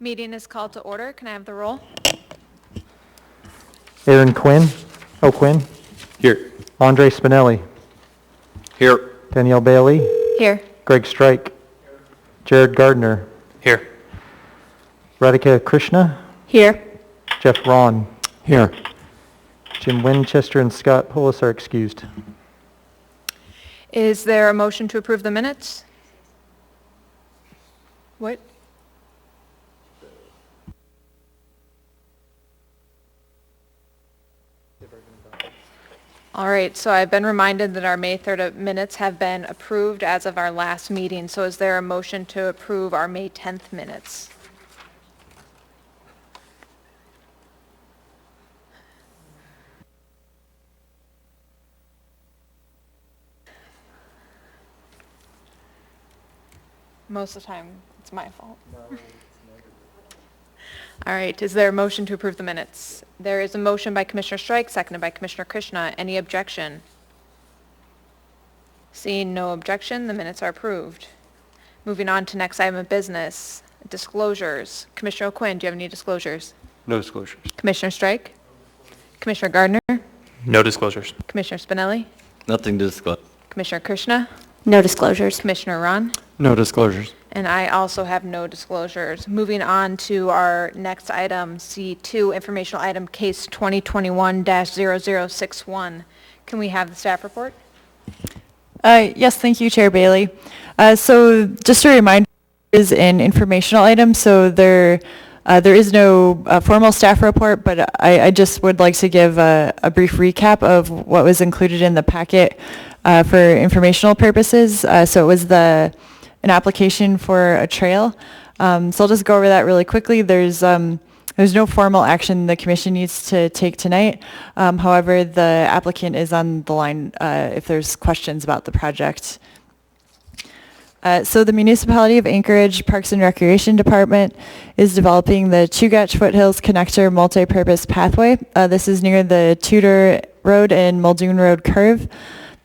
Meeting is called to order. Can I have the roll? Aaron Quinn. O'Quinn. Here. Andre Spinelli. Here. Danielle Bailey. Here. Greg Strike. Jared Gardner. Here. Radhika Krishna. Here. Jeff Ron. Here. Jim Winchester and Scott Polis are excused. Is there a motion to approve the minutes? What? All right, so I've been reminded that our May 3rd minutes have been approved as of our last meeting. So is there a motion to approve our May 10th minutes? Most of the time, it's my fault. All right, is there a motion to approve the minutes? There is a motion by Commissioner Strike, seconded by Commissioner Krishna. Any objection? Seeing no objection, the minutes are approved. Moving on to next item of business, disclosures. Commissioner O'Quinn, do you have any disclosures? No disclosures. Commissioner Strike? Commissioner Gardner? No disclosures. Commissioner Spinelli? Nothing to disclose. Commissioner Krishna? No disclosures. Commissioner Ron? No disclosures. And I also have no disclosures. Moving on to our next item, C2, informational item case 2021-0061. Can we have the staff report? Yes, thank you, Chair Bailey. So just a reminder, is an informational item, so there is no formal staff report, but I just would like to give a brief recap of what was included in the packet for informational purposes. So it was an application for a trail. So I'll just go over that really quickly. There's no formal action the commission needs to take tonight. However, the applicant is on the line if there's questions about the project. So the Municipality of Anchorage Parks and Recreation Department is developing the Chugach Foothills Connector Multi-Purpose Pathway. This is near the Tudor Road and Muldoon Road curve.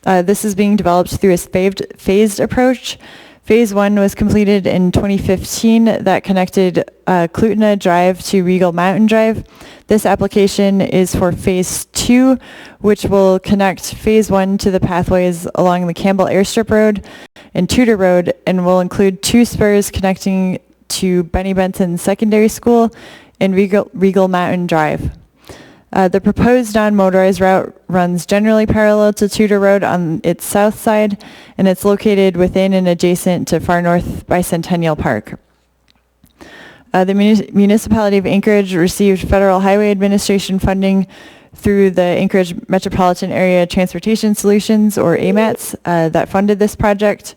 This is being developed through a phased approach. Phase 1 was completed in 2015 that connected Klutna Drive to Regal Mountain Drive. This application is for Phase 2, which will connect Phase 1 to the pathways along the Campbell Airstrip Road and Tudor Road, and will include 2 spurs connecting to Benny Benson Secondary School and Regal Mountain Drive. The proposed non-motorized route runs generally parallel to Tudor Road on its south side, and it's located within and adjacent to Far North Bicentennial Park. The Municipality of Anchorage received Federal Highway Administration funding through the Anchorage Metropolitan Area Transportation Solutions, or AMATS, that funded this project.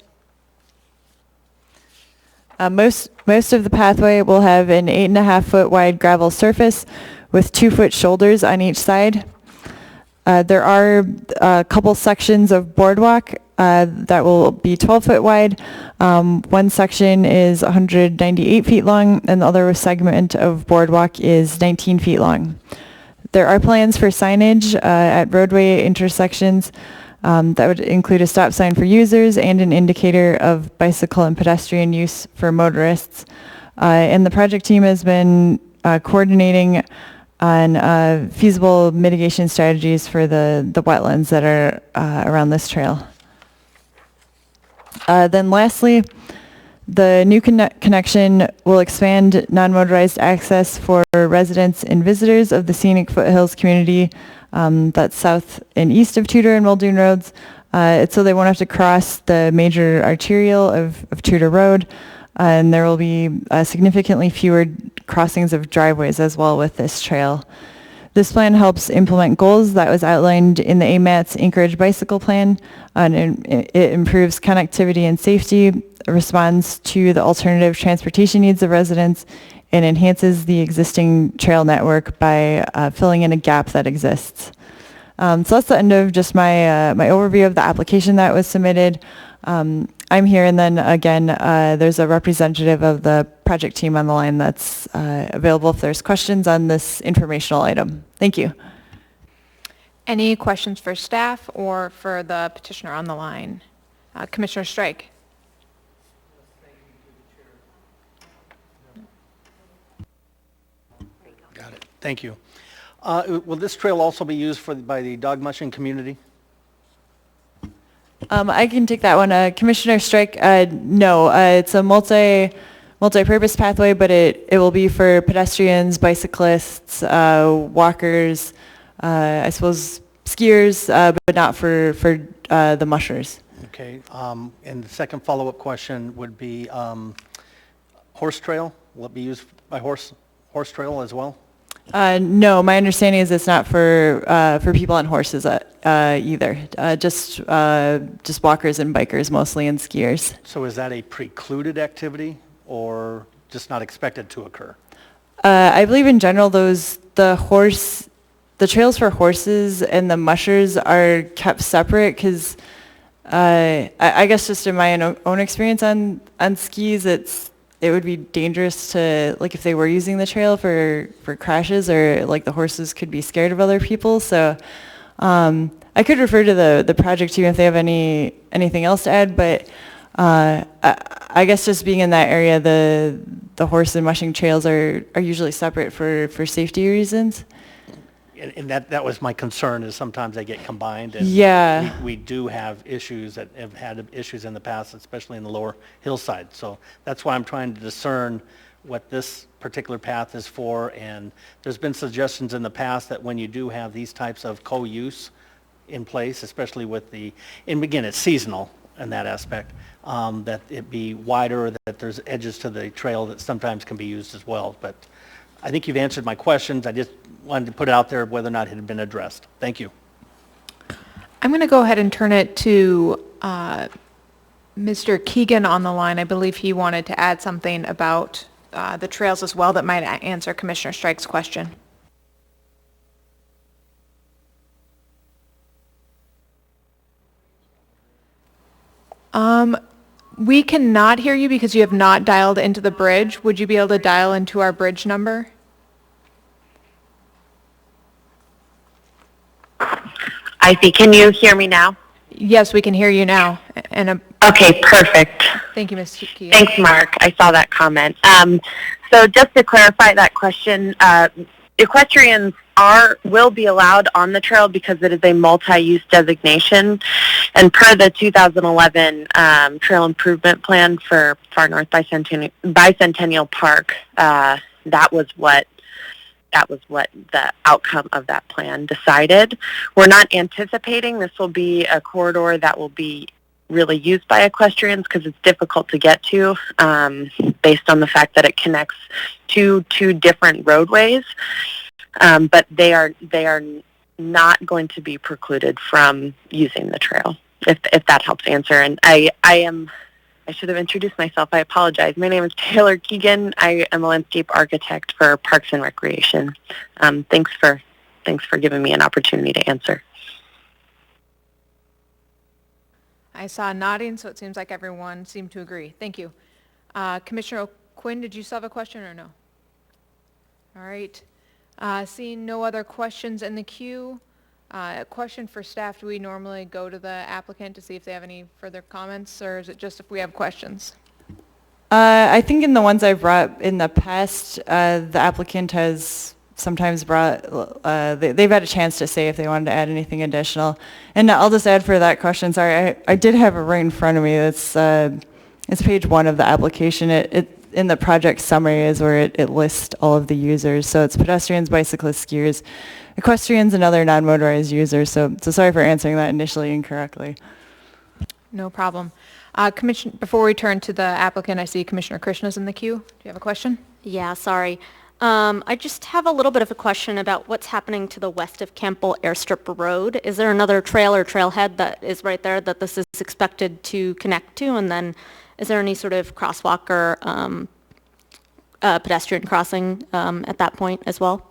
Most of the pathway will have an 8.5-foot wide gravel surface with 2-foot shoulders on each side. There are a couple sections of boardwalk that will be 12-foot wide. One section is 198 feet long, and the other segment of boardwalk is 19 feet long. There are plans for signage at roadway intersections that would include a stop sign for users and an indicator of bicycle and pedestrian use for motorists. And the project team has been coordinating on feasible mitigation strategies for the wetlands that are around this trail. Then lastly, the new connection will expand non-motorized access for residents and visitors of the scenic foothills community that's south and east of Tudor and Muldoon Roads. So they won't have to cross the major arterial of Tudor Road, and there will be significantly fewer crossings of driveways as well with this trail. This plan helps implement goals that was outlined in the AMATS Anchorage Bicycle Plan, and it improves connectivity and safety, responds to the alternative transportation needs of residents, and enhances the existing trail network by filling in a gap that exists. So that's the end of just my overview of the application that was submitted. I'm here, and then again, there's a representative of the project team on the line that's available if there's questions on this informational item. Thank you. Any questions for staff or for the petitioner on the line? Commissioner Strike. Thank you. Will this trail also be used by the dog mushing community? I can take that one. Commissioner Strike, no, it's a multi-purpose pathway, but it will be for pedestrians, bicyclists, walkers, I suppose skiers, but not for the mushers. Okay. And the second follow-up question would be horse trail. Will it be used by horse trail as well? No, my understanding is it's not for people on horses either. Just walkers and bikers mostly, and skiers. So is that a precluded activity or just not expected to occur? I believe in general the trails for horses and the mushers are kept separate because I guess just in my own experience on skis, it would be dangerous to, like, if they were using the trail for crashes, or like the horses could be scared of other people. So I could refer to the project team if they have anything else to add, but I guess just being in that area, the horse and mushing trails are usually separate for safety reasons. And that was my concern, is sometimes they get combined. And Yeah. we do have issues that have had issues in the past, especially in the lower hillside. So that's why I'm trying to discern what this particular path is for. And there's been suggestions in the past that when you do have these types of co-use in place, especially with and again, it's seasonal in that aspect, that it be wider, that there's edges to the trail that sometimes can be used as well. But I think you've answered my questions. I just wanted to put it out there whether or not it had been addressed. Thank you. I'm going to go ahead and turn it to Mr. Keegan on the line. I believe he wanted to add something about the trails as well that might answer Commissioner Strike's question. We cannot hear you because you have not dialed into the bridge. Would you be able to dial into our bridge number? I see. Can you hear me now? Yes, we can hear you now. And Okay, perfect. thank you, Ms. Keegan. Thanks, Mark. I saw that comment. So just to clarify that question, equestrians will be allowed on the trail because it is a multi-use designation, and per the 2011 Trail Improvement Plan for Far North Bicentennial Park, that was what the outcome of that plan decided. We're not anticipating this will be a corridor that will be really used by equestrians because it's difficult to get to based on the fact that it connects two different roadways. But they are not going to be precluded from using the trail, if that helps answer. And I should have introduced myself. I apologize. My name is Taylor Keegan. I am a landscape architect for Parks and Recreation. Thanks for giving me an opportunity to answer. I saw nodding, so it seems like everyone seemed to agree. Thank you. Commissioner O'Quinn, did you still have a question or no? All right. Seeing no other questions in the queue, a question for staff: do we normally go to the applicant to see if they have any further comments, or is it just if we have questions? I think in the ones I've brought in the past, the applicant has sometimes brought, they've had a chance to say if they wanted to add anything additional. And I'll just add for that question, sorry, I did have it right in front of me. It's page 1 of the application. It in the project summary is where it lists all of the users. So it's pedestrians, bicyclists, skiers, equestrians, and other non-motorized users. So sorry for answering that initially incorrectly. No problem. Before we turn to the applicant, I see Commissioner Krishna's in the queue. Do you have a question? Yeah, sorry. I just have a little bit of a question about what's happening to the west of Campbell Airstrip Road. Is there another trail or trailhead that is right there that this is expected to connect to? And then is there any sort of crosswalk or pedestrian crossing at that point as well?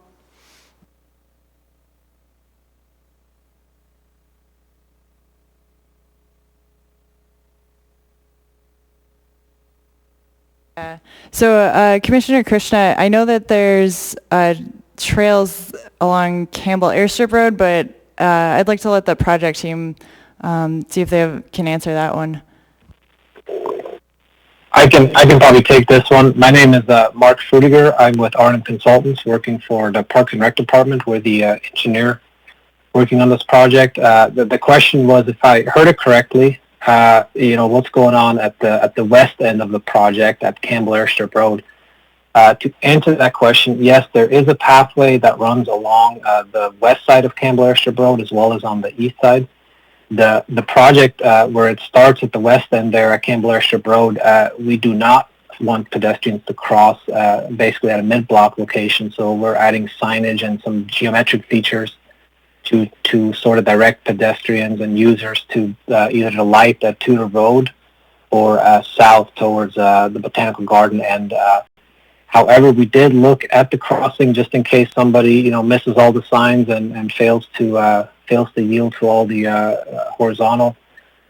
So Commissioner Krishna, I know that there's trails along Campbell Airstrip Road, but I'd like to let the project team see if they can answer that one. I can probably take this one. My name is Mark Frudiger. I'm with Arnhem Consultants, working for the Parks and Rec Department. We're the engineer working on this project. The question was, if I heard it correctly, what's going on at the west end of the project at Campbell Airstrip Road. To answer that question, yes, there is a pathway that runs along the west side of Campbell Airstrip Road as well as on the east side. The project where it starts at the west end there at Campbell Airstrip Road, we do not want pedestrians to cross basically at a mid-block location. So we're adding signage and some geometric features to sort of direct pedestrians and users to either the light at Tudor Road or south towards the Botanical Garden end. However, we did look at the crossing just in case somebody, misses all the signs and fails to yield to all the horizontal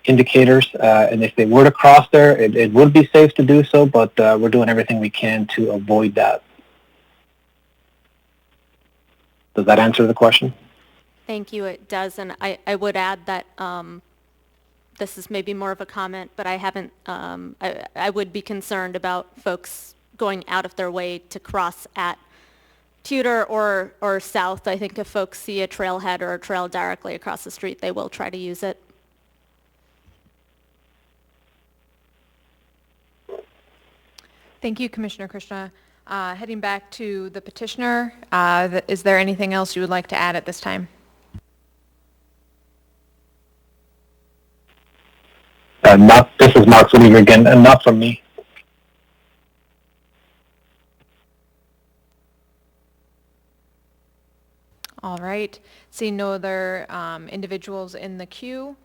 indicators. And if they were to cross there, it would be safe to do so, but we're doing everything we can to avoid that. Does that answer the question? Thank you, it does, and I would add that this is maybe more of a comment, but I haven't, I would be concerned about folks going out of their way to cross at Tudor or south. I think if folks see a trailhead or a trail directly across the street, they will try to use it. Thank you, Commissioner Krishna. Heading back to the petitioner, is there anything else you would like to add at this time? This is Mark Frudiger again, and not from me. All right. Seeing no other individuals in the queue,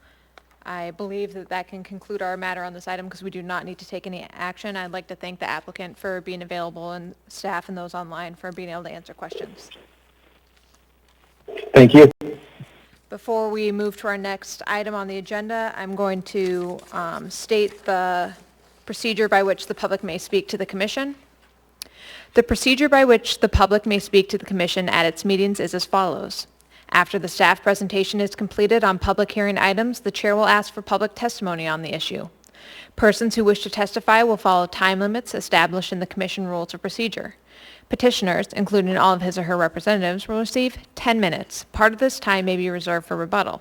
I believe that can conclude our matter on this item because we do not need to take any action. I'd like to thank the applicant for being available and staff and those online for being able to answer questions. Thank you. Before we move to our next item on the agenda, I'm going to state the procedure by which the public may speak to the Commission. The procedure by which the public may speak to the Commission at its meetings is as follows. After the staff presentation is completed on public hearing items, the chair will ask for public testimony on the issue. Persons who wish to testify will follow time limits established in the Commission Rules of Procedure. Petitioners, including all of his or her representatives, will receive 10 minutes. Part of this time may be reserved for rebuttal.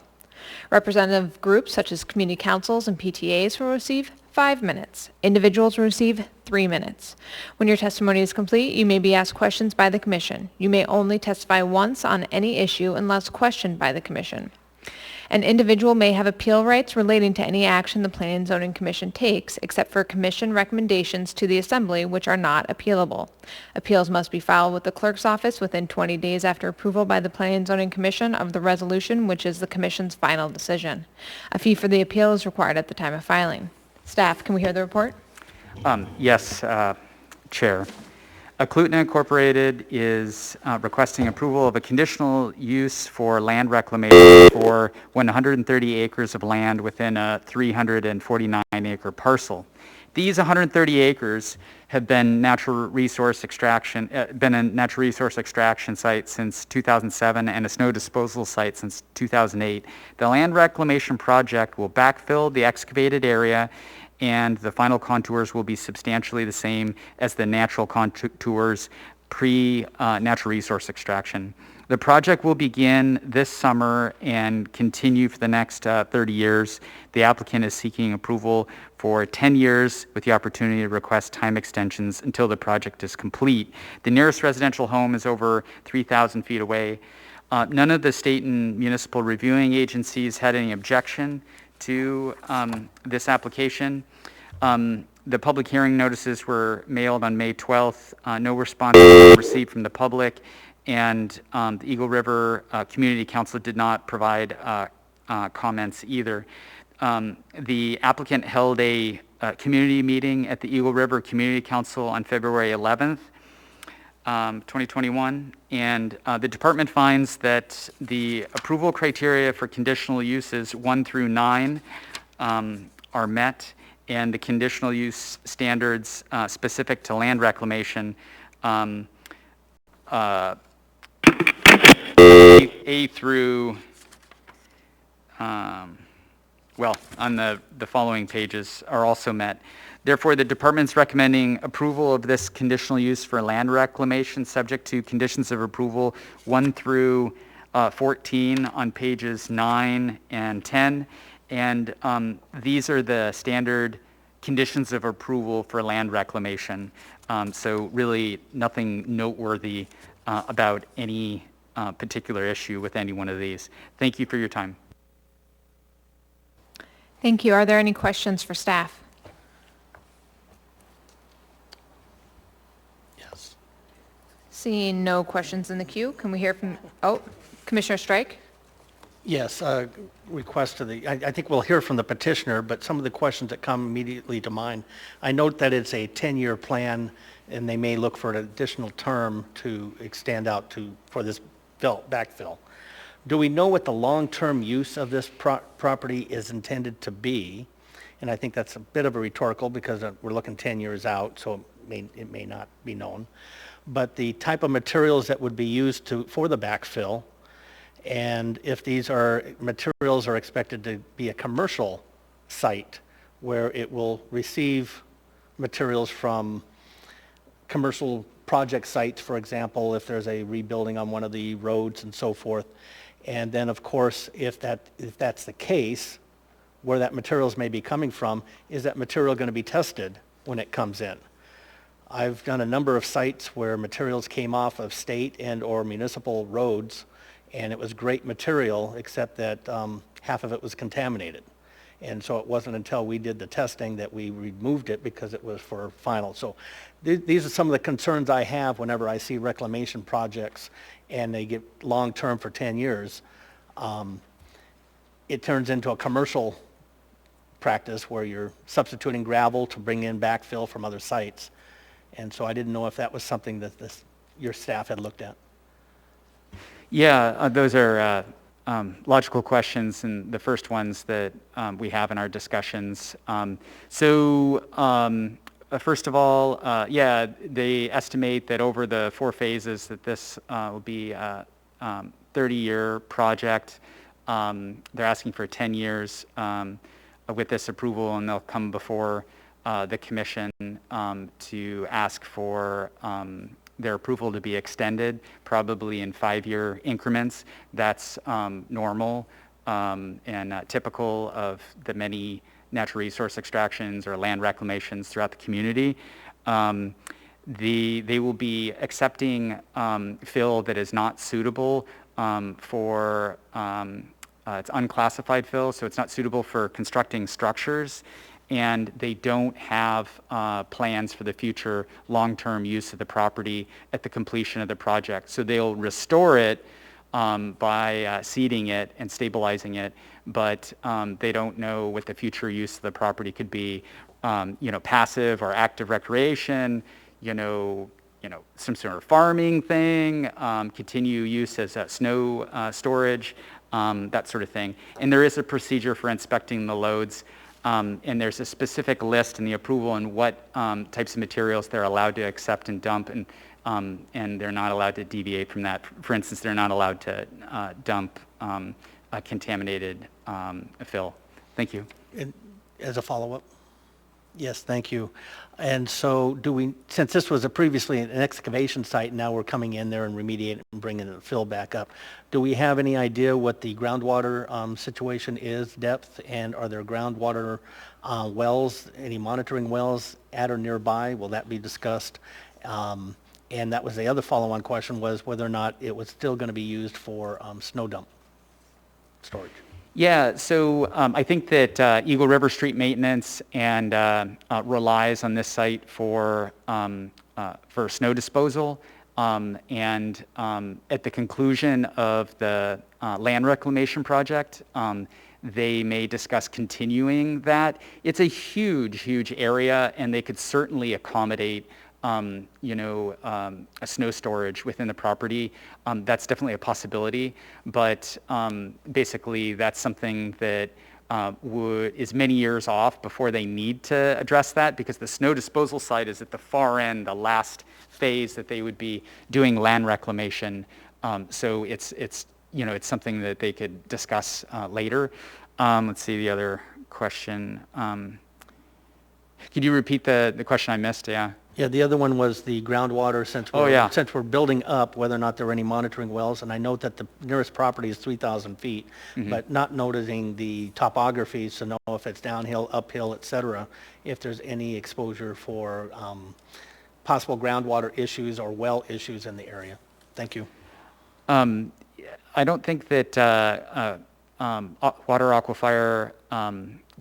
Representative groups such as community councils and PTAs will receive 5 minutes. Individuals will receive 3 minutes. When your testimony is complete, you may be asked questions by the Commission. You may only testify once on any issue unless questioned by the Commission. An individual may have appeal rights relating to any action the Planning and Zoning Commission takes, except for Commission recommendations to the Assembly, which are not appealable. Appeals must be filed with the Clerk's Office within 20 days after approval by the Planning and Zoning Commission of the resolution, which is the Commission's final decision. A fee for the appeal is required at the time of filing. Staff, can we hear the report? Yes, Chair. Aklutna Incorporated is requesting approval of a conditional use for land reclamation for 130 acres of land within a 349-acre parcel. These 130 acres have been a natural resource extraction site since 2007 and a snow disposal site since 2008. The land reclamation project will backfill the excavated area, and the final contours will be substantially the same as the natural contours pre-natural resource extraction. The project will begin this summer and continue for the next 30 years. The applicant is seeking approval for 10 years with the opportunity to request time extensions until the project is complete. The nearest residential home is over 3,000 feet away. None of the state and municipal reviewing agencies had any objection to this application. The public hearing notices were mailed on May 12th. No response was received from the public, and the Eagle River Community Council did not provide comments either. The applicant held a community meeting at the Eagle River Community Council on February 11th, 2021, and the department finds that the approval criteria for conditional uses 1 through 9 are met, and the conditional use standards specific to land reclamation A through on the following pages are also met. Therefore, the department's recommending approval of this conditional use for land reclamation subject to conditions of approval 1 through 14 on pages 9 and 10. And these are the standard conditions of approval for land reclamation. So really nothing noteworthy about any particular issue with any one of these. Thank you for your time. Thank you. Are there any questions for staff? Yes. Seeing no questions in the queue, can we hear from, Commissioner Strike? Yes, request to the, I think we'll hear from the petitioner, but some of the questions that come immediately to mind. I note that it's a 10-year plan, and they may look for an additional term to extend out for this backfill. Do we know what the long-term use of this property is intended to be? And I think that's a bit of a rhetorical because we're looking 10 years out, so it may not be known. But the type of materials that would be used for the backfill, and if these materials are expected to be a commercial site where it will receive materials from commercial project sites, for example, if there's a rebuilding on one of the roads and so forth. And then, of course, if that's the case, where that materials may be coming from, is that material going to be tested when it comes in? I've done a number of sites where materials came off of state and or municipal roads, and it was great material, except that half of it was contaminated. And so it wasn't until we did the testing that we removed it because it was for final. So these are some of the concerns I have whenever I see reclamation projects and they get long-term for 10 years. It turns into a commercial practice where you're substituting gravel to bring in backfill from other sites. And so I didn't know if that was something that your staff had looked at. Yeah, those are logical questions, and the first ones that we have in our discussions. First of all, yeah, they estimate that over the 4 phases that this will be a 30-year project. They're asking for 10 years with this approval, and they'll come before the commission to ask for their approval to be extended, probably in 5-year increments. That's normal and typical of the many natural resource extractions or land reclamations throughout the community. They will be accepting fill that is not suitable for, it's unclassified fill, so it's not suitable for constructing structures, and they don't have plans for the future long-term use of the property at the completion of the project. So they'll restore it by seeding it and stabilizing it, but they don't know what the future use of the property could be, passive or active recreation, some sort of farming thing, continue use as snow storage, that sort of thing. And there is a procedure for inspecting the loads, and there's a specific list in the approval on what types of materials they're allowed to accept and dump, and they're not allowed to deviate from that. For instance, they're not allowed to dump a contaminated fill. Thank you. And as a follow-up? Yes, thank you. And so since this was previously an excavation site, now we're coming in there and remediating and bringing the fill back up. Do we have any idea what the groundwater situation is, depth, and are there groundwater wells, any monitoring wells at or nearby? Will that be discussed? And that was the other follow-on question, was whether or not it was still going to be used for snow dump storage. Yeah, so I think that Eagle River Street Maintenance and relies on this site for snow disposal. And at the conclusion of the land reclamation project, they may discuss continuing that. It's a huge, huge area, and they could certainly accommodate a snow storage within the property. That's definitely a possibility, but basically that's something that is many years off before they need to address that, because the snow disposal site is at the far end, the last phase that they would be doing land reclamation. So it's something that they could discuss later. Let's see the other question. Could you repeat the question I missed? Yeah. Yeah, the other one was the groundwater, yeah. since we're building up, whether or not there were any monitoring wells, and I note that the nearest property is 3,000 feet, but not noticing the topography, so know if it's downhill, uphill, et cetera, if there's any exposure for possible groundwater issues or well issues in the area. Thank you. I don't think that water aquifer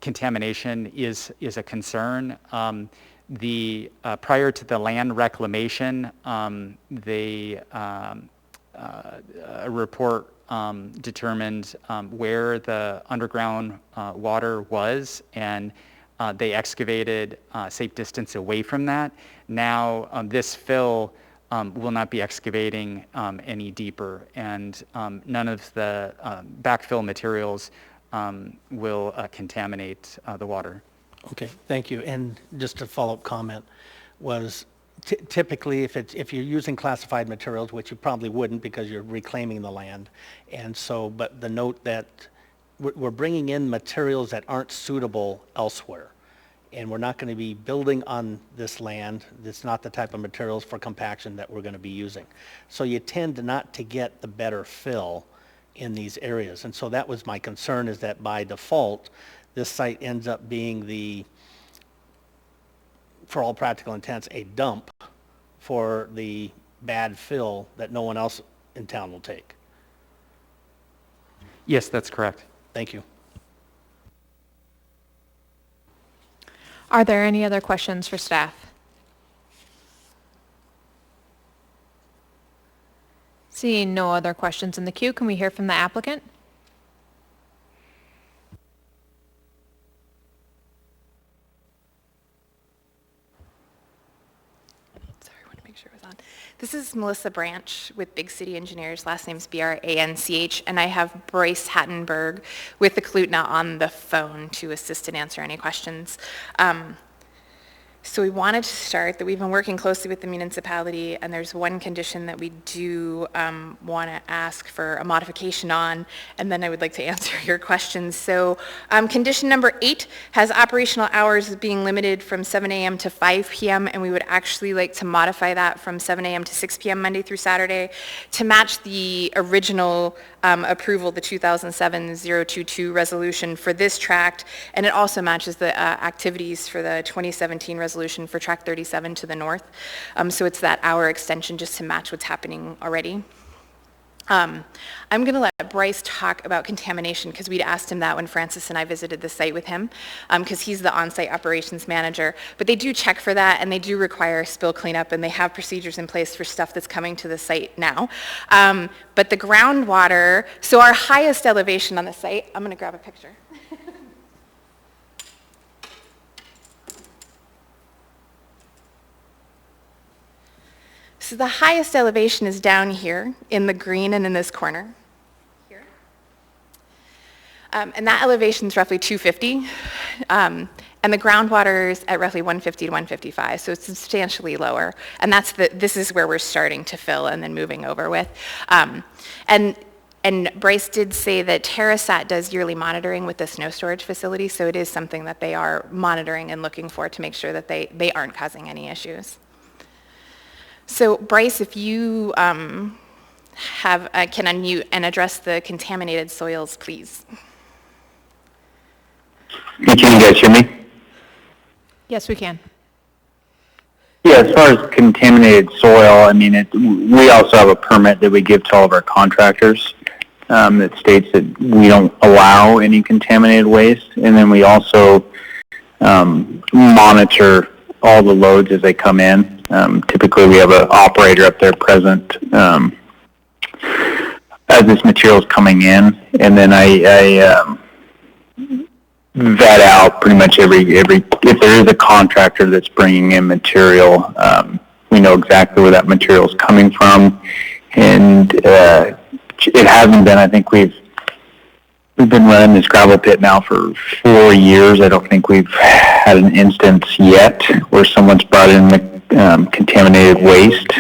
contamination is a concern. Prior to the land reclamation, a report determined where the underground water was, and they excavated a safe distance away from that. Now, this fill will not be excavating any deeper, and none of the backfill materials will contaminate the water. Okay, thank you. And just a follow-up comment was typically if you're using classified materials, which you probably wouldn't because you're reclaiming the land, and so, but the note that we're bringing in materials that aren't suitable elsewhere, and we're not going to be building on this land. It's not the type of materials for compaction that we're going to be using. So you tend not to get the better fill in these areas. And so that was my concern, is that by default, this site ends up being for all practical intents, a dump for the bad fill that no one else in town will take. Yes, that's correct. Thank you. Are there any other questions for staff? Seeing no other questions in the queue, can we hear from the applicant? This is Melissa Branch with Big City Engineers. Last name's Branch, and I have Bryce Hattenberg with the Klutna on the phone to assist and answer any questions. So we wanted to start that we've been working closely with the municipality, and there's one condition that we do want to ask for a modification on, and then I would like to answer your questions. So condition number 8 has operational hours being limited from 7 a.m. to 5 p.m., and we would actually like to modify that from 7 a.m. to 6 p.m. Monday through Saturday to match the original approval, the 2007-022 resolution for this tract, and it also matches the activities for the 2017 resolution for tract 37 to the north. So it's that hour extension just to match what's happening already. I'm going to let Bryce talk about contamination because we'd asked him that when Francis and I visited the site with him because he's the on-site operations manager. But they do check for that, and they do require spill cleanup, and they have procedures in place for stuff that's coming to the site now. But the groundwater, so our highest elevation on the site, I'm going to grab a picture. So the highest elevation is down here in the green and in this corner. Here. And that elevation is roughly 250. And the groundwater is at roughly 150 to 155, so it's substantially lower. And this is where we're starting to fill and then moving over with. And Bryce did say that Terrasat does yearly monitoring with the snow storage facility, so it is something that they are monitoring and looking for to make sure that they aren't causing any issues. So Bryce, if you can unmute and address the contaminated soils, please. Can you guys hear me? Yes, we can. Yeah, as far as contaminated soil, I mean, we also have a permit that we give to all of our contractors that states that we don't allow any contaminated waste, and then we also monitor all the loads as they come in. Typically, we have an operator up there present as this material is coming in, and then I vet out pretty much every if there is a contractor that's bringing in material, we know exactly where that material is coming from, and it hasn't been. I think we've been running this gravel pit now for 4 years. I don't think we've had an instance yet where someone's brought in contaminated waste.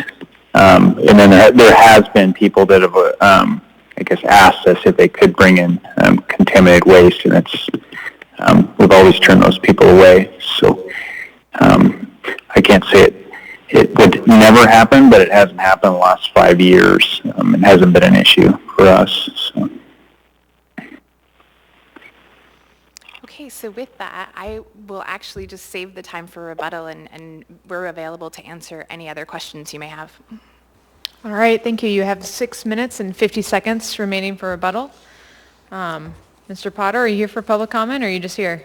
And then there has been people that have, I guess, asked us if they could bring in contaminated waste, and it's we've always turned those people away. So I can't say it would never happen, but it hasn't happened in the last 5 years. It hasn't been an issue for us. So. Okay, so with that, I will actually just save the time for rebuttal, and we're available to answer any other questions you may have. All right, thank you. You have 6 minutes and 50 seconds remaining for rebuttal. Mr. Potter, are you here for public comment, or are you just here?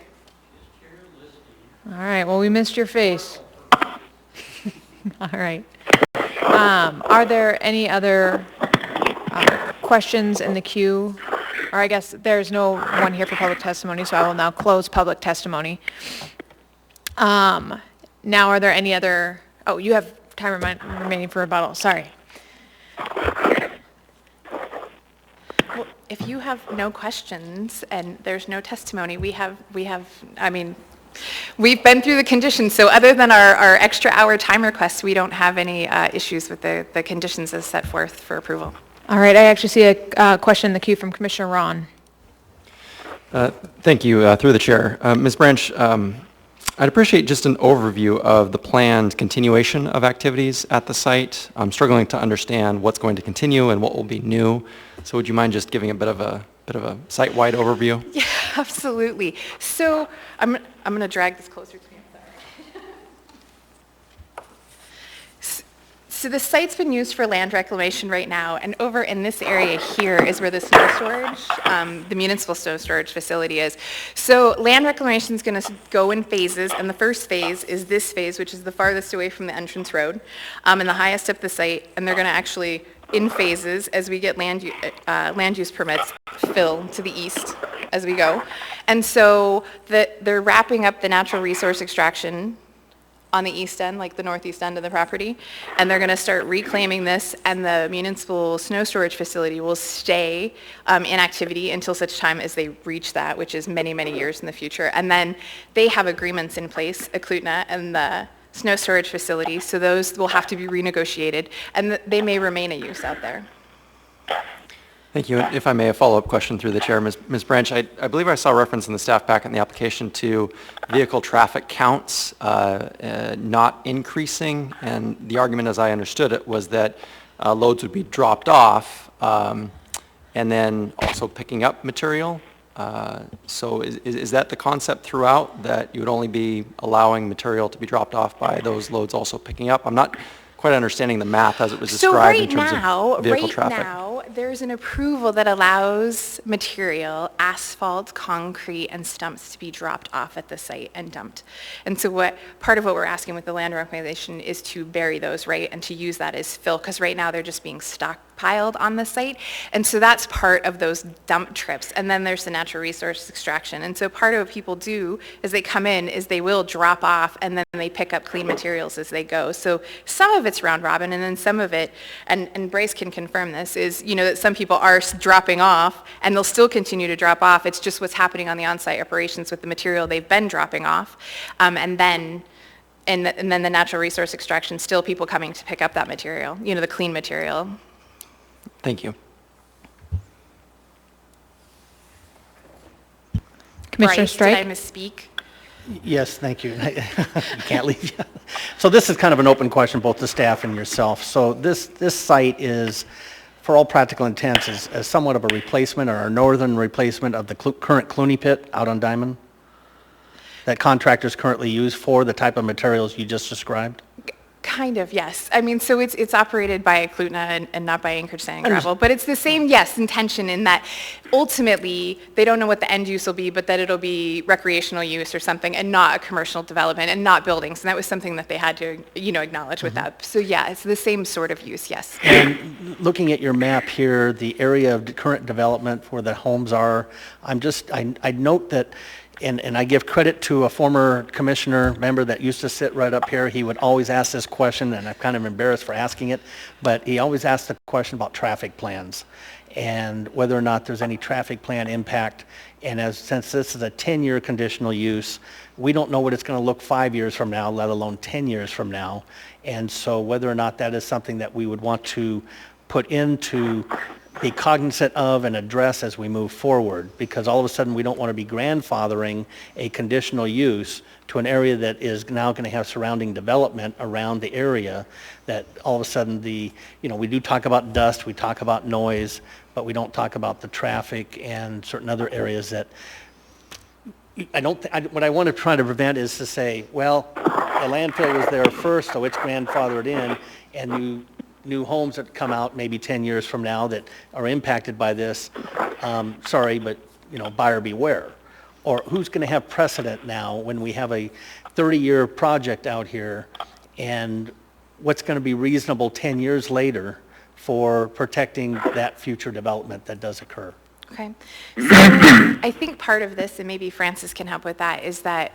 All right, well, we missed your face. All right. Are there any other questions in the queue? Or I guess there's no one here for public testimony, so I will now close public testimony. Now, are there any other, oh, you have time remaining for rebuttal, sorry. Well, if you have no questions and there's no testimony, I mean, we've been through the conditions, so other than our extra hour time request, we don't have any issues with the conditions as set forth for approval. All right, I actually see a question in the queue from Commissioner Ron. Thank you, through the chair. Ms. Branch, I'd appreciate just an overview of the planned continuation of activities at the site. I'm struggling to understand what's going to continue and what will be new. So would you mind just giving a bit of a site-wide overview? Yeah, absolutely. So I'm going to drag this closer to me. So the site's been used for land reclamation right now, and over in this area here is where the snow storage, the municipal snow storage facility is. So land reclamation is going to go in phases, and the first phase is this phase, which is the farthest away from the entrance road, and the highest up the site, and they're going to actually, in phases, as we get land use permits, fill to the east as we go. And so they're wrapping up the natural resource extraction on the east end, like the northeast end of the property, and they're going to start reclaiming this, and the municipal snow storage facility will stay in activity until such time as they reach that, which is many, many years in the future. And then they have agreements in place, Eklutna and the snow storage facility, so those will have to be renegotiated, and they may remain a use out there. Thank you. If I may, a follow-up question through the chair. Ms. Branch, I believe I saw reference in the staff packet in the application to vehicle traffic counts not increasing, and the argument as I understood it was that loads would be dropped off and then also picking up material. So is that the concept throughout, that you would only be allowing material to be dropped off by those loads also picking up? I'm not quite understanding the math as it was described in terms of vehicle traffic. Right now, there's an approval that allows material, asphalt, concrete, and stumps to be dropped off at the site and dumped. And so part of what we're asking with the land reclamation is to bury those, right, and to use that as fill, because right now they're just being stockpiled on the site. And so that's part of those dump trips. And then there's the natural resource extraction. And so part of what people do as they come in is they will drop off, and then they pick up clean materials as they go. So some of it's round robin, and then some of it, and Bryce can confirm this, is, that some people are dropping off, and they'll still continue to drop off. It's just what's happening on the on-site operations with the material they've been dropping off. And then the natural resource extraction, still people coming to pick up that material, the clean material. Thank you. Commissioner Bryce, Strike? did I misspeak? Yes, thank you. You can't leave yet. So this is kind of an open question, both to staff and yourself. So this site is, for all practical intents, is somewhat of a replacement or a northern replacement of the current Clooney pit out on Diamond that contractors currently use for the type of materials you just described? Kind of, yes. I mean, so it's operated by Eklutna and not by Anchorage Sand and Gravel, but it's the same, yes, intention in that ultimately they don't know what the end use will be, but that it'll be recreational use or something, and not a commercial development and not buildings. And that was something that they had to, acknowledge with that. So yeah, it's the same sort of use, yes. And looking at your map here, the area of current development where the homes are, I note that. And I give credit to a former commissioner member that used to sit right up here. He would always ask this question, and I'm kind of embarrassed for asking it, but he always asked the question about traffic plans and whether or not there's any traffic plan impact. And since this is a 10-year conditional use, we don't know what it's going to look 5 years from now, let alone 10 years from now. And so whether or not that is something that we would want to put into be cognizant of and address as we move forward, because all of a sudden we don't want to be grandfathering a conditional use to an area that is now going to have surrounding development around the area, that all of a sudden we do talk about dust, we talk about noise, but we don't talk about the traffic and certain other areas that what I want to try to prevent is to say, well, the landfill was there first, so it's grandfathered in, and new homes that come out maybe 10 years from now that are impacted by this, sorry, but, buyer beware. Or who's going to have precedent now when we have a 30-year project out here, and what's going to be reasonable 10 years later for protecting that future development that does occur? Okay. So I think part of this, and maybe Francis can help with that, is that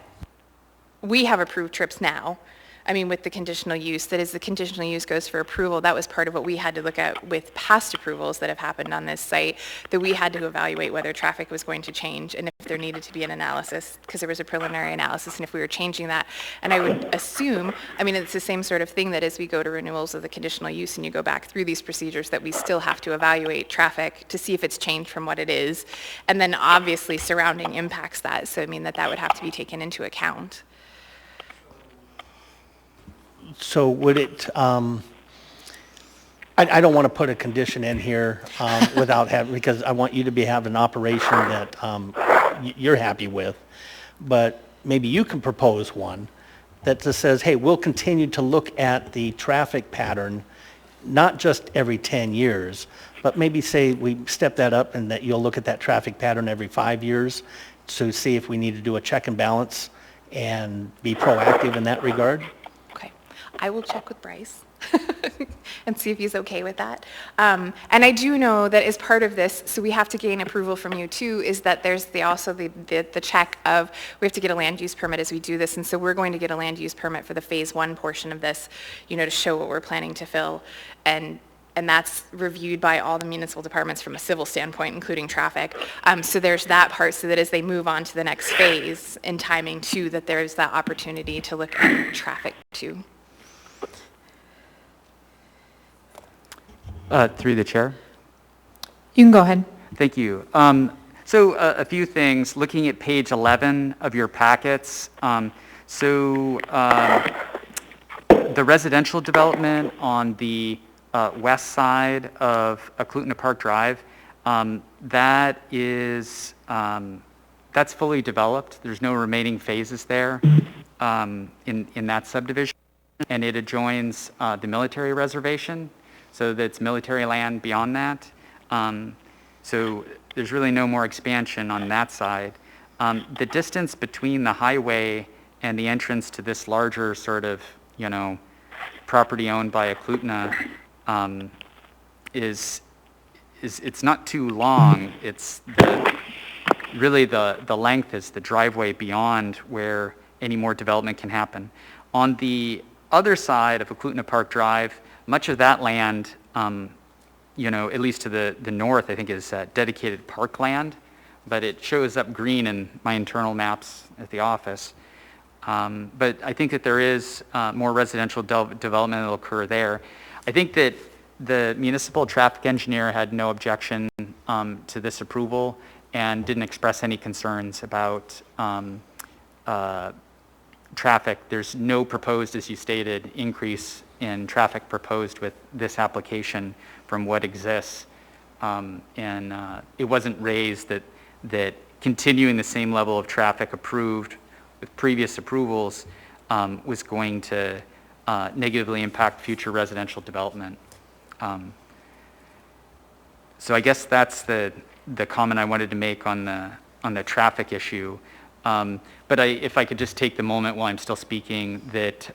we have approved trips now. I mean, with the conditional use, that as the conditional use goes for approval, that was part of what we had to look at with past approvals that have happened on this site, that we had to evaluate whether traffic was going to change and if there needed to be an analysis, because there was a preliminary analysis, and if we were changing that. And I would assume, I mean, it's the same sort of thing that as we go to renewals of the conditional use and you go back through these procedures, that we still have to evaluate traffic to see if it's changed from what it is. And then obviously surrounding impacts that. So I mean, that would have to be taken into account. So would it, I don't want to put a condition in here without having, because I want you to have an operation that you're happy with, but maybe you can propose one that just says, hey, we'll continue to look at the traffic pattern, not just every 10 years, but maybe say we step that up and that you'll look at that traffic pattern every 5 years to see if we need to do a check and balance and be proactive in that regard. I will check with Bryce and see if he's okay with that. And I do know that as part of this, so we have to gain approval from you too, is that there's also the check of, we have to get a land use permit as we do this. And so we're going to get a land use permit for the phase 1 portion of this, to show what we're planning to fill. And that's reviewed by all the municipal departments from a civil standpoint, including traffic. So there's that part, so that as they move on to the next phase in timing too, that there's that opportunity to look at traffic too. Through the chair. You can go ahead. Thank you. So a few things, looking at page 11 of your packets. The residential development on the west side of Clutina Park Drive, that is, that's fully developed. There's no remaining phases there in that subdivision, and it adjoins the military reservation. So that's military land beyond that. So there's really no more expansion on that side. The distance between the highway and the entrance to this larger sort of, property owned by Clutina is it's not too long. It's really the length is the driveway beyond where any more development can happen. On the other side of Clutina Park Drive, much of that land, at least to the north, I think is dedicated parkland, but it shows up green in my internal maps at the office. But I think that there is more residential development that will occur there. I think that the municipal traffic engineer had no objection to this approval and didn't express any concerns about traffic. There's no proposed, as you stated, increase in traffic proposed with this application from what exists. It wasn't raised that continuing the same level of traffic approved with previous approvals was going to negatively impact future residential development. So I guess that's the comment I wanted to make on the traffic issue. But if I could just take the moment while I'm still speaking, that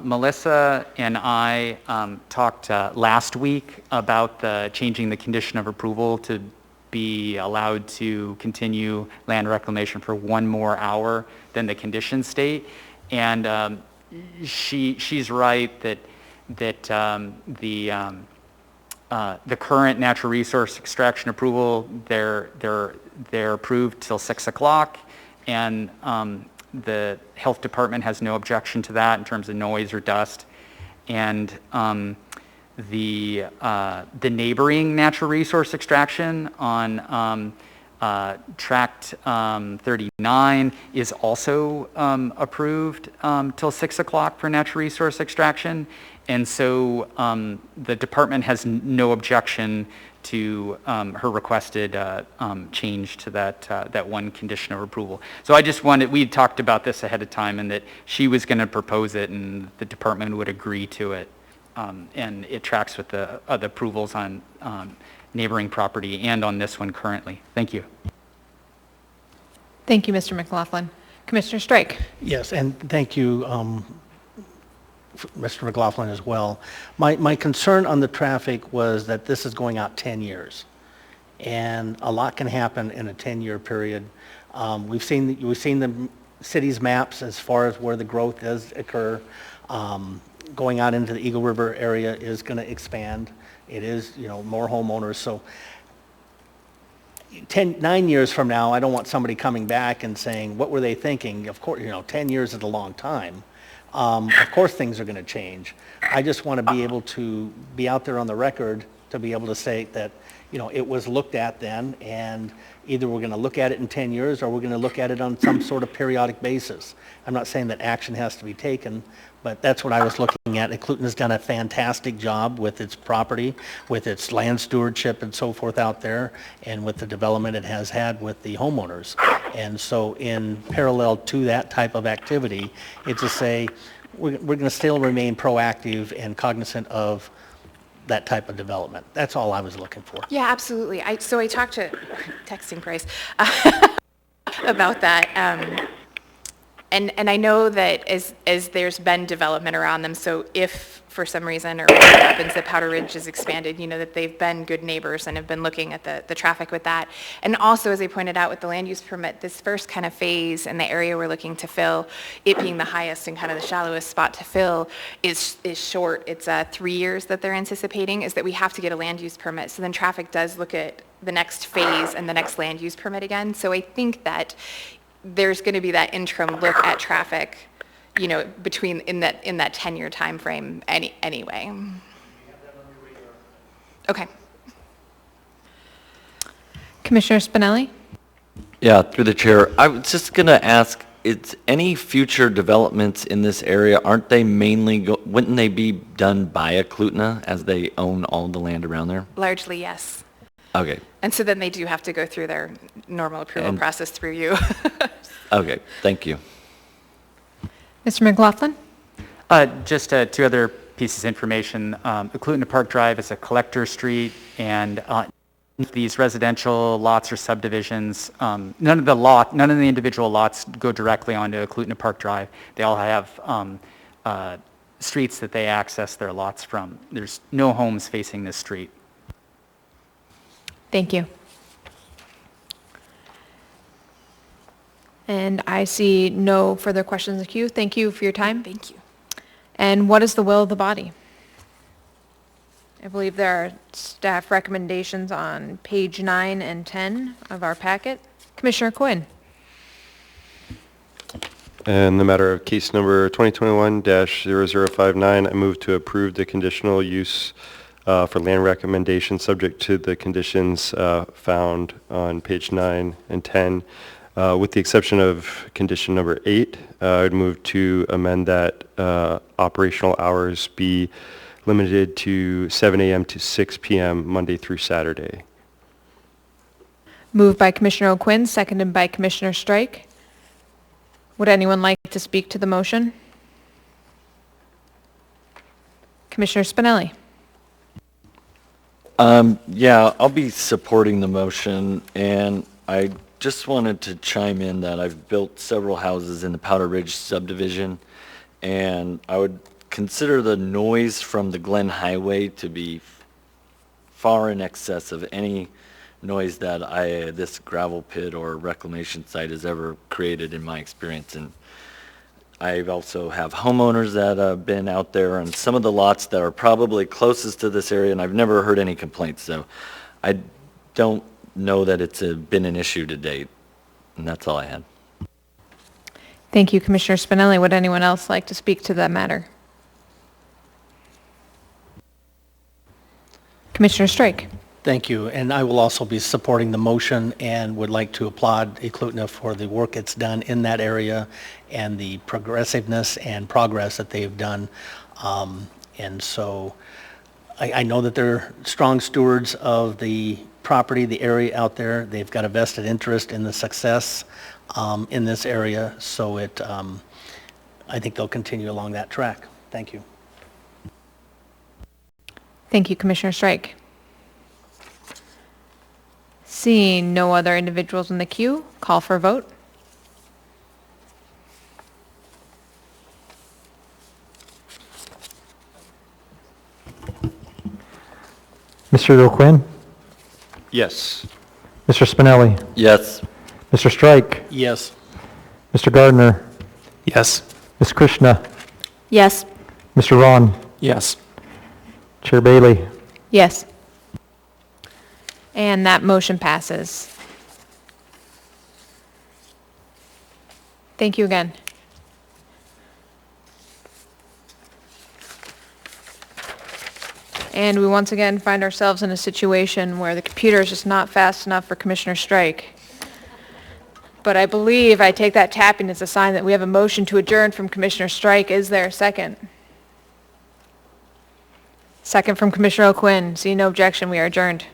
Melissa and I talked last week about changing the condition of approval to be allowed to continue land reclamation for 1 more hour than the condition state. And she's right that the current natural resource extraction approval, they're approved till 6 o'clock, and the health department has no objection to that in terms of noise or dust. And the neighboring natural resource extraction on Tract 39 is also approved till 6 o'clock for natural resource extraction. And so the department has no objection to her requested change to that one condition of approval. So I just wanted, we talked about this ahead of time, and that she was going to propose it and the department would agree to it. And it tracks with the other approvals on neighboring property and on this one currently. Thank you. Thank you, Mr. McLaughlin. Commissioner Strike. Yes, and thank you, Mr. McLaughlin, as well. My concern on the traffic was that this is going out 10 years, and a lot can happen in a 10-year period. We've seen the city's maps as far as where the growth does occur. Going out into the Eagle River area is going to expand. It is, more homeowners. So 9 years from now, I don't want somebody coming back and saying, what were they thinking? Of course, 10 years is a long time. Of course things are going to change. I just want to be able to be out there on the record to be able to say that, it was looked at then, and either we're going to look at it in 10 years or we're going to look at it on some sort of periodic basis. I'm not saying that action has to be taken, but that's what I was looking at. And Cluton has done a fantastic job with its property, with its land stewardship and so forth out there, and with the development it has had with the homeowners. And so in parallel to that type of activity, it's to say we're going to still remain proactive and cognizant of that type of development. That's all I was looking for. Yeah, absolutely. So I talked to, texting Bryce, about that. And I know that as there's been development around them, so if for some reason or what happens that Powder Ridge is expanded, that they've been good neighbors and have been looking at the traffic with that. And also, as I pointed out with the land use permit, this first kind of phase in the area we're looking to fill, it being the highest and kind of the shallowest spot to fill, is short. It's 3 years that they're anticipating, is that we have to get a land use permit. So then traffic does look at the next phase and the next land use permit again. So I think that there's going to be that interim look at traffic, between in that 10-year time frame anyway. Okay. Commissioner Spinelli. Yeah, through the chair, I was just going to ask, is any future developments in this area, aren't they mainly, wouldn't they be done by Clutna as they own all the land around there? Largely, yes. Okay. And so then they do have to go through their normal approval process through you. Okay, thank you. Mr. McLaughlin. Just two other pieces of information. Clutna Park Drive is a collector street, and these residential lots or subdivisions, none of the individual lots go directly onto Clutna Park Drive. They all have streets that they access their lots from. There's no homes facing this street. Thank you. And I see no further questions in the queue. Thank you for your time. Thank you. And what is the will of the body? I believe there are staff recommendations on page 9 and 10 of our packet. Commissioner Quinn. In the matter of case number 2021-0059, I move to approve the conditional use for land recommendation subject to the conditions found on page 9 and 10. With the exception of condition number 8, I would move to amend that operational hours be limited to 7 a.m. to 6 p.m. Monday through Saturday. Moved by Commissioner O'Quinn, seconded by Commissioner Strike. Would anyone like to speak to the motion? Commissioner Spinelli. Yeah, I'll be supporting the motion, and I just wanted to chime in that I've built several houses in the Powder Ridge subdivision, and I would consider the noise from the Glen Highway to be far in excess of any noise that this gravel pit or reclamation site has ever created in my experience. And I also have homeowners that have been out there on some of the lots that are probably closest to this area, and I've never heard any complaints. So I don't know that it's been an issue to date, and that's all I had. Thank you, Commissioner Spinelli. Would anyone else like to speak to that matter? Commissioner Strike. Thank you, and I will also be supporting the motion and would like to applaud Eklutna for the work it's done in that area and the progressiveness and progress that they've done. And so I know that they're strong stewards of the property, the area out there. They've got a vested interest in the success in this area, so I think they'll continue along that track. Thank you. Thank you, Commissioner Strike. Seeing no other individuals in the queue, call for a vote. Mr. O'Quinn? Yes. Mr. Spinelli? Yes. Mr. Strike? Yes. Mr. Gardner? Yes. Ms. Krishna? Yes. Mr. Ron? Yes. Chair Bailey? Yes. And that motion passes. Thank you again. And we once again find ourselves in a situation where the computer is just not fast enough for Commissioner Strike. But I believe I take that tapping as a sign that we have a motion to adjourn from Commissioner Strike. Is there a second? Second from Commissioner O'Quinn. Seeing no objection, we are adjourned.